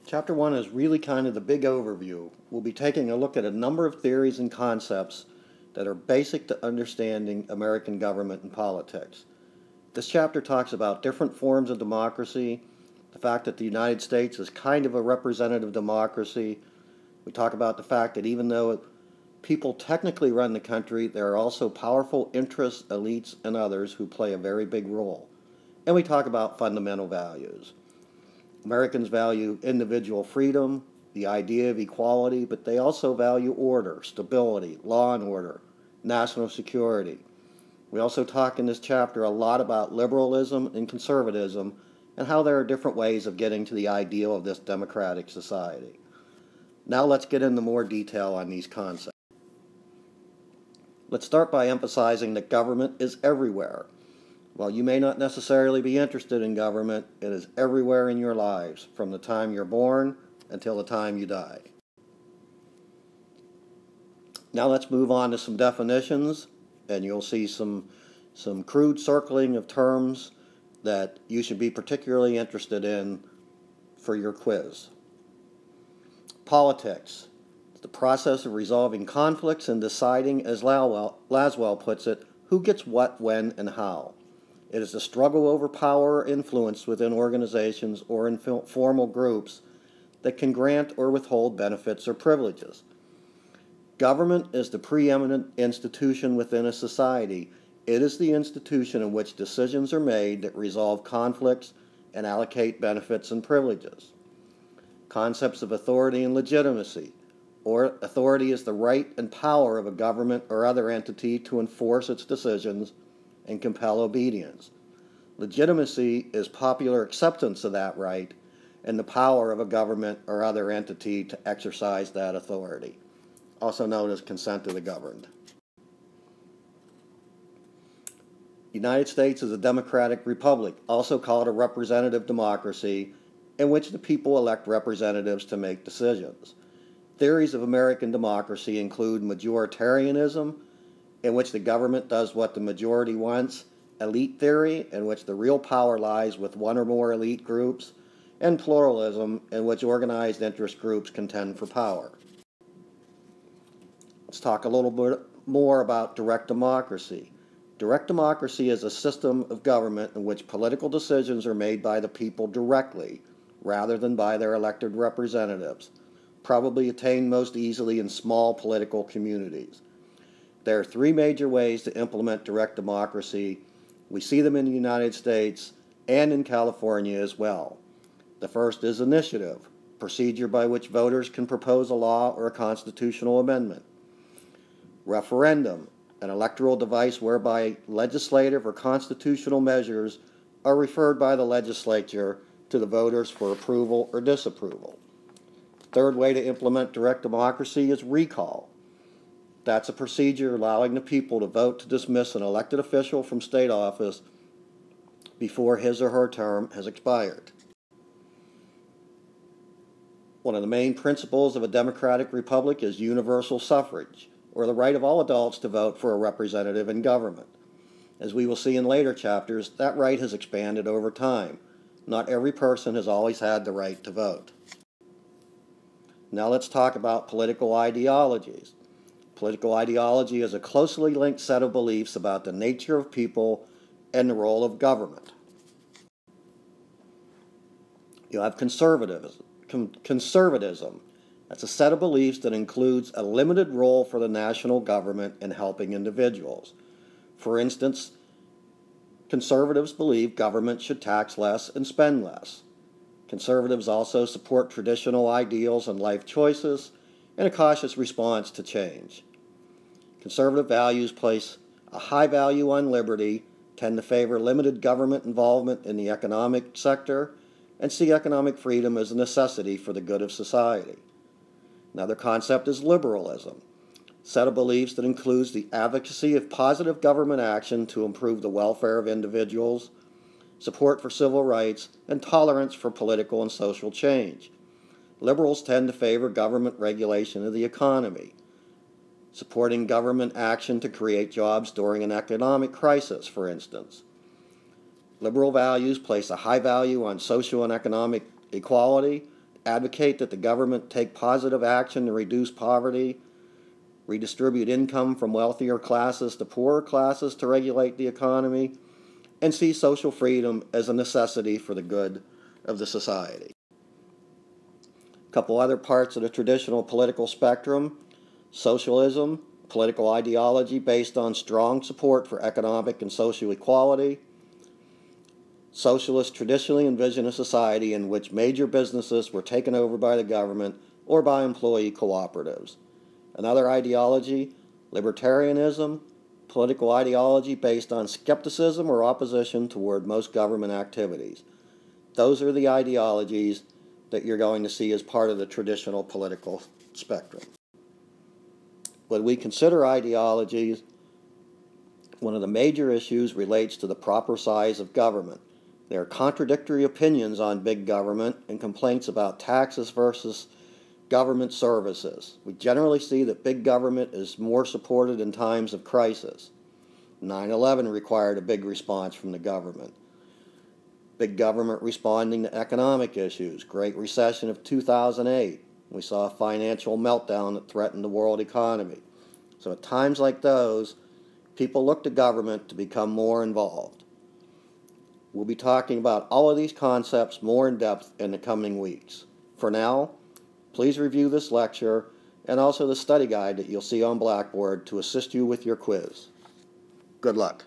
Chapter 1 is really kind of the big overview. We'll be taking a look at a number of theories and concepts that are basic to understanding American government and politics. This chapter talks about different forms of democracy, the fact that the United States is kind of a representative democracy. We talk about the fact that even though people technically run the country, there are also powerful interests, elites, and others who play a very big role. And we talk about fundamental values. Americans value individual freedom, the idea of equality, but they also value order, stability, law and order, national security. We also talk in this chapter a lot about liberalism and conservatism and how there are different ways of getting to the ideal of this democratic society. Now let's get into more detail on these concepts. Let's start by emphasizing that government is everywhere. While you may not necessarily be interested in government, it is everywhere in your lives, from the time you're born until the time you die. Now let's move on to some definitions, and you'll see some crude circling of terms that you should be particularly interested in for your quiz. Politics, the process of resolving conflicts and deciding, as Laswell puts it, who gets what, when, and how. It is a struggle over power or influence within organizations or in formal groups that can grant or withhold benefits or privileges. Government is the preeminent institution within a society. It is the institution in which decisions are made that resolve conflicts and allocate benefits and privileges. Concepts of authority and legitimacy, or authority is the right and power of a government or other entity to enforce its decisions and compel obedience. Legitimacy is popular acceptance of that right and the power of a government or other entity to exercise that authority, also known as consent of the governed. The United States is a democratic republic, also called a representative democracy, in which the people elect representatives to make decisions. Theories of American democracy include majoritarianism, in which the government does what the majority wants, elite theory, in which the real power lies with one or more elite groups, and pluralism, in which organized interest groups contend for power. Let's talk a little bit more about direct democracy. Direct democracy is a system of government in which political decisions are made by the people directly, rather than by their elected representatives, probably attained most easily in small political communities. There are three major ways to implement direct democracy. We see them in the United States and in California as well. The first is initiative, procedure by which voters can propose a law or a constitutional amendment. Referendum, an electoral device whereby legislative or constitutional measures are referred by the legislature to the voters for approval or disapproval. The third way to implement direct democracy is recall. That's a procedure allowing the people to vote to dismiss an elected official from state office before his or her term has expired. One of the main principles of a democratic republic is universal suffrage, or the right of all adults to vote for a representative in government. As we will see in later chapters, that right has expanded over time. Not every person has always had the right to vote. Now let's talk about political ideologies. Political ideology is a closely linked set of beliefs about the nature of people and the role of government. You have conservatism. That's a set of beliefs that includes a limited role for the national government in helping individuals. For instance, conservatives believe government should tax less and spend less. Conservatives also support traditional ideals and life choices and a cautious response to change. Conservative values place a high value on liberty, tend to favor limited government involvement in the economic sector, and see economic freedom as a necessity for the good of society. Another concept is liberalism, a set of beliefs that includes the advocacy of positive government action to improve the welfare of individuals, support for civil rights, and tolerance for political and social change. Liberals tend to favor government regulation of the economy, supporting government action to create jobs during an economic crisis, for instance. Liberal values place a high value on social and economic equality, advocate that the government take positive action to reduce poverty, redistribute income from wealthier classes to poorer classes to regulate the economy, and see social freedom as a necessity for the good of the society. A couple other parts of the traditional political spectrum: socialism, political ideology based on strong support for economic and social equality. Socialists traditionally envision a society in which major businesses were taken over by the government or by employee cooperatives. Another ideology, libertarianism, political ideology based on skepticism or opposition toward most government activities. Those are the ideologies that you're going to see as part of the traditional political spectrum. When we consider ideologies, one of the major issues relates to the proper size of government. There are contradictory opinions on big government and complaints about taxes versus government services. We generally see that big government is more supported in times of crisis. 9/11 required a big response from the government. Big government responding to economic issues. Great Recession of 2008. We saw a financial meltdown that threatened the world economy. So at times like those, people look to government to become more involved. We'll be talking about all of these concepts more in depth in the coming weeks. For now, please review this lecture and also the study guide that you'll see on Blackboard to assist you with your quiz. Good luck.